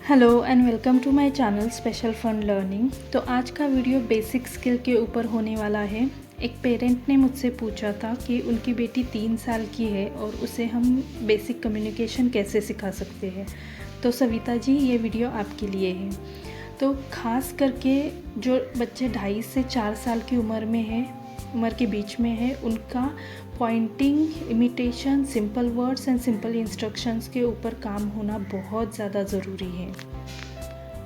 Hello and welcome to my channel special fun learning. तो आज का वीडियो बेसिक स्किल के ऊपर होने वाला है। एक पेरेंट ने मुझसे पूछा था कि उनकी बेटी 3 साल की है और उसे हम बेसिक कम्युनिकेशन कैसे सिखा सकते हैं। तो सविता जी, ये वीडियो आपके लिए है। तो ख़ास करके जो बच्चे 2.5 से 4 साल की उम्र के बीच में है, उनका pointing, imitation, simple words and simple instructions के ऊपर काम होना बहुत ज़्यादा ज़रूरी है।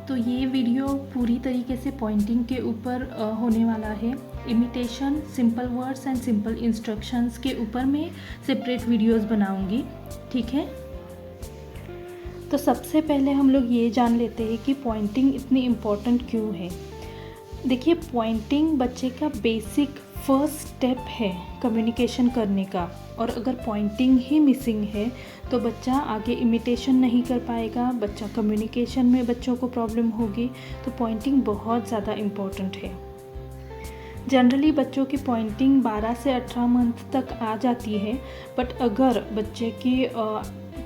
तो ये वीडियो पूरी तरीके से पॉइंटिंग के ऊपर होने वाला है। Imitation, simple words and simple instructions के ऊपर मैं सेपरेट वीडियोस बनाऊंगी, ठीक है। तो सबसे पहले हम लोग ये जान लेते हैं कि पॉइंटिंग इतनी इम्पोर्टेंट क्यों है। देखिए, पॉइंटिंग बच्चे का बेसिक फर्स्ट स्टेप है कम्युनिकेशन करने का, और अगर पॉइंटिंग ही मिसिंग है तो बच्चा आगे इमिटेशन नहीं कर पाएगा, बच्चा कम्युनिकेशन में बच्चों को प्रॉब्लम होगी। तो पॉइंटिंग बहुत ज़्यादा इम्पोर्टेंट है। जनरली बच्चों की पॉइंटिंग 12 से 18 मंथ तक आ जाती है, बट अगर बच्चे की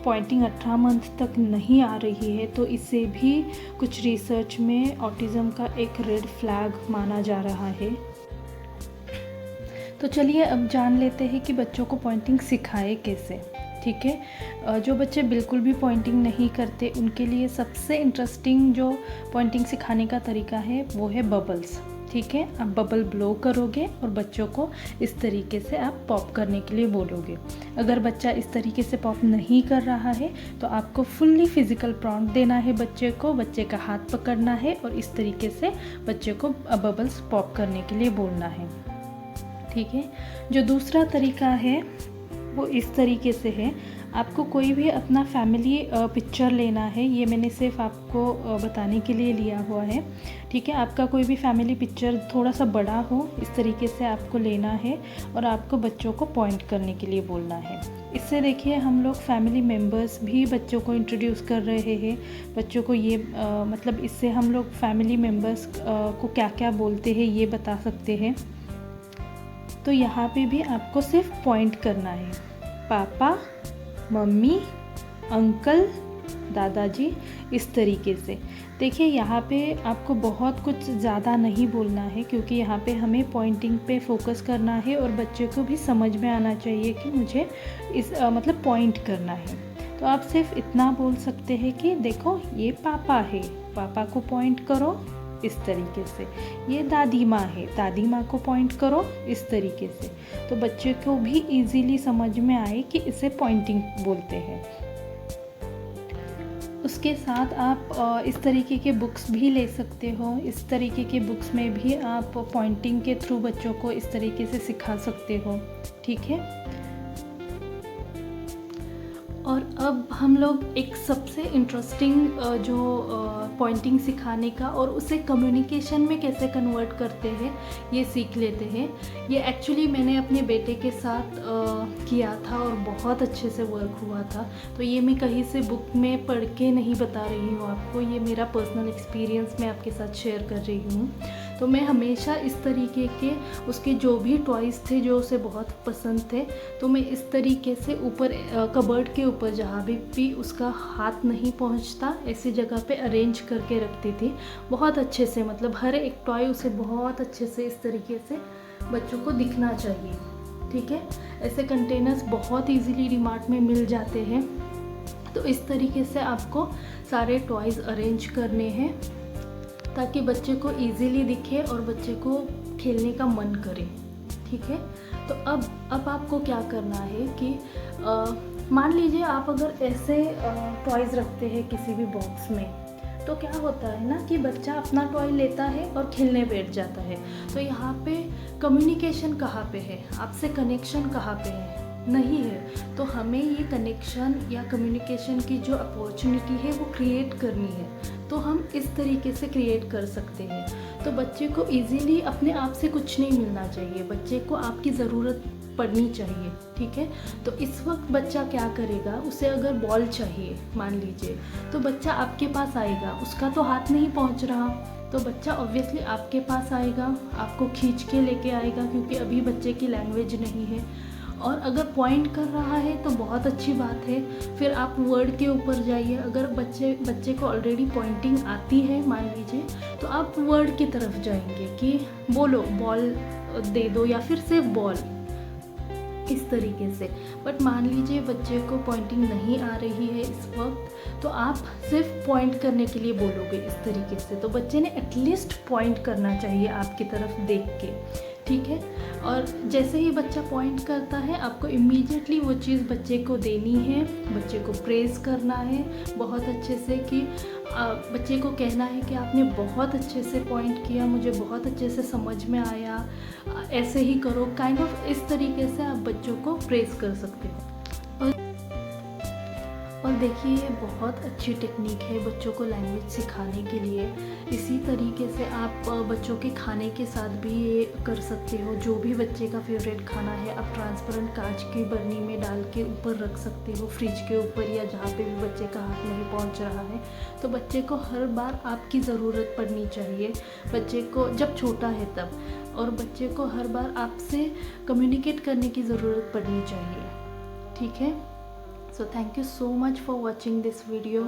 पॉइंटिंग 18 मंथ तक नहीं आ रही है तो इसे भी कुछ रिसर्च में ऑटिज़म का एक रेड फ्लैग माना जा रहा है। तो चलिए अब जान लेते हैं कि बच्चों को पॉइंटिंग सिखाए कैसे, ठीक है। जो बच्चे बिल्कुल भी पॉइंटिंग नहीं करते, उनके लिए सबसे इंटरेस्टिंग जो पॉइंटिंग सिखाने का तरीका है वो है बबल्स, ठीक है। आप बबल ब्लो करोगे और बच्चों को इस तरीके से आप पॉप करने के लिए बोलोगे। अगर बच्चा इस तरीके से पॉप नहीं कर रहा है तो आपको फुल्ली फिजिकल प्रॉम्प्ट देना है बच्चे को, बच्चे का हाथ पकड़ना है और इस तरीके से बच्चे को बबल्स पॉप करने के लिए बोलना है, ठीक है। जो दूसरा तरीका है वो इस तरीके से है। आपको कोई भी अपना फैमिली पिक्चर लेना है, ये मैंने सिर्फ आपको बताने के लिए लिया हुआ है, ठीक है। आपका कोई भी फैमिली पिक्चर थोड़ा सा बड़ा हो, इस तरीके से आपको लेना है और आपको बच्चों को पॉइंट करने के लिए बोलना है। इससे देखिए, हम लोग फैमिली मेम्बर्स भी बच्चों को इंट्रोड्यूस कर रहे हैं। बच्चों को ये मतलब इससे हम लोग फैमिली मेम्बर्स को क्या क्या बोलते हैं ये बता सकते हैं। तो यहाँ पे भी आपको सिर्फ पॉइंट करना है, पापा, मम्मी, अंकल, दादाजी, इस तरीके से। देखिए, यहाँ पे आपको बहुत कुछ ज़्यादा नहीं बोलना है, क्योंकि यहाँ पे हमें पॉइंटिंग पे फोकस करना है और बच्चे को भी समझ में आना चाहिए कि मुझे इस मतलब पॉइंट करना है। तो आप सिर्फ इतना बोल सकते हैं कि देखो, ये पापा है, पापा को पॉइंट करो इस तरीके से। ये दादी माँ है, दादी माँ को पॉइंट करो इस तरीके से। तो बच्चे को भी इजीली समझ में आए कि इसे पॉइंटिंग बोलते हैं। उसके साथ आप इस तरीके के बुक्स भी ले सकते हो। इस तरीके के बुक्स में भी आप पॉइंटिंग के थ्रू बच्चों को इस तरीके से सिखा सकते हो, ठीक है। और अब हम लोग एक सबसे इंटरेस्टिंग जो पॉइंटिंग सिखाने का और उसे कम्युनिकेशन में कैसे कन्वर्ट करते हैं ये सीख लेते हैं। ये एक्चुअली मैंने अपने बेटे के साथ किया था और बहुत अच्छे से वर्क हुआ था। तो ये मैं कहीं से बुक में पढ़ के नहीं बता रही हूँ आपको, ये मेरा पर्सनल एक्सपीरियंस मैं आपके साथ शेयर कर रही हूँ। तो मैं हमेशा इस तरीके के उसके जो भी टॉयज़ थे जो उसे बहुत पसंद थे, तो मैं इस तरीके से ऊपर कबर्ड के ऊपर जहाँ भी उसका हाथ नहीं पहुँचता ऐसी जगह पे अरेंज करके रखती थी बहुत अच्छे से। मतलब हर एक टॉय उसे बहुत अच्छे से इस तरीके से बच्चों को दिखना चाहिए, ठीक है। ऐसे कंटेनर्स बहुत ईजीली डीमार्ट में मिल जाते हैं। तो इस तरीके से आपको सारे टॉयज़ अरेंज करने हैं ताकि बच्चे को इजीली दिखे और बच्चे को खेलने का मन करे, ठीक है। तो अब आपको क्या करना है कि मान लीजिए आप अगर ऐसे टॉयज़ रखते हैं किसी भी बॉक्स में, तो क्या होता है ना कि बच्चा अपना टॉय लेता है और खेलने बैठ जाता है। तो यहाँ पे कम्युनिकेशन कहाँ पे है, आपसे कनेक्शन कहाँ पे है, नहीं है। तो हमें ये कनेक्शन या कम्युनिकेशन की जो अपॉर्चुनिटी है वो क्रिएट करनी है। तो हम इस तरीके से क्रिएट कर सकते हैं। तो बच्चे को इजीली अपने आप से कुछ नहीं मिलना चाहिए, बच्चे को आपकी ज़रूरत पड़नी चाहिए, ठीक है। तो इस वक्त बच्चा क्या करेगा, उसे अगर बॉल चाहिए मान लीजिए, तो बच्चा आपके पास आएगा, उसका तो हाथ नहीं पहुंच रहा, तो बच्चा ऑब्वियसली आपके पास आएगा, आपको खींच के लेके आएगा, क्योंकि अभी बच्चे की लैंग्वेज नहीं है। और अगर पॉइंट कर रहा है तो बहुत अच्छी बात है, फिर आप वर्ड के ऊपर जाइए। अगर बच्चे को ऑलरेडी पॉइंटिंग आती है मान लीजिए, तो आप वर्ड की तरफ जाएंगे कि बोलो बॉल दे दो या फिर सिर्फ बॉल, इस तरीके से। बट मान लीजिए बच्चे को पॉइंटिंग नहीं आ रही है इस वक्त, तो आप सिर्फ पॉइंट करने के लिए बोलोगे इस तरीके से, तो बच्चे ने एटलीस्ट पॉइंट करना चाहिए आपकी तरफ देख के, ठीक है। और जैसे ही बच्चा पॉइंट करता है, आपको इमीडिएटली वो चीज़ बच्चे को देनी है, बच्चे को प्रेज़ करना है बहुत अच्छे से, कि बच्चे को कहना है कि आपने बहुत अच्छे से पॉइंट किया, मुझे बहुत अच्छे से समझ में आया, ऐसे ही करो, काइंड ऑफ इस तरीके से आप बच्चों को प्रेज़ कर सकते हो। और देखिए ये बहुत अच्छी टेक्निक है बच्चों को लैंग्वेज सिखाने के लिए। इसी तरीके से आप बच्चों के खाने के साथ भी ये कर सकते हो। जो भी बच्चे का फेवरेट खाना है, आप ट्रांसपेरेंट कांच की बर्नी में डाल के ऊपर रख सकते हो, फ्रिज के ऊपर या जहाँ पे भी बच्चे का हाथ नहीं पहुँच रहा है। तो बच्चे को हर बार आपकी ज़रूरत पड़नी चाहिए, बच्चे को जब छोटा है तब, और बच्चे को हर बार आपसे कम्युनिकेट करने की ज़रूरत पड़नी चाहिए, ठीक है। So thank you so much for watching this video.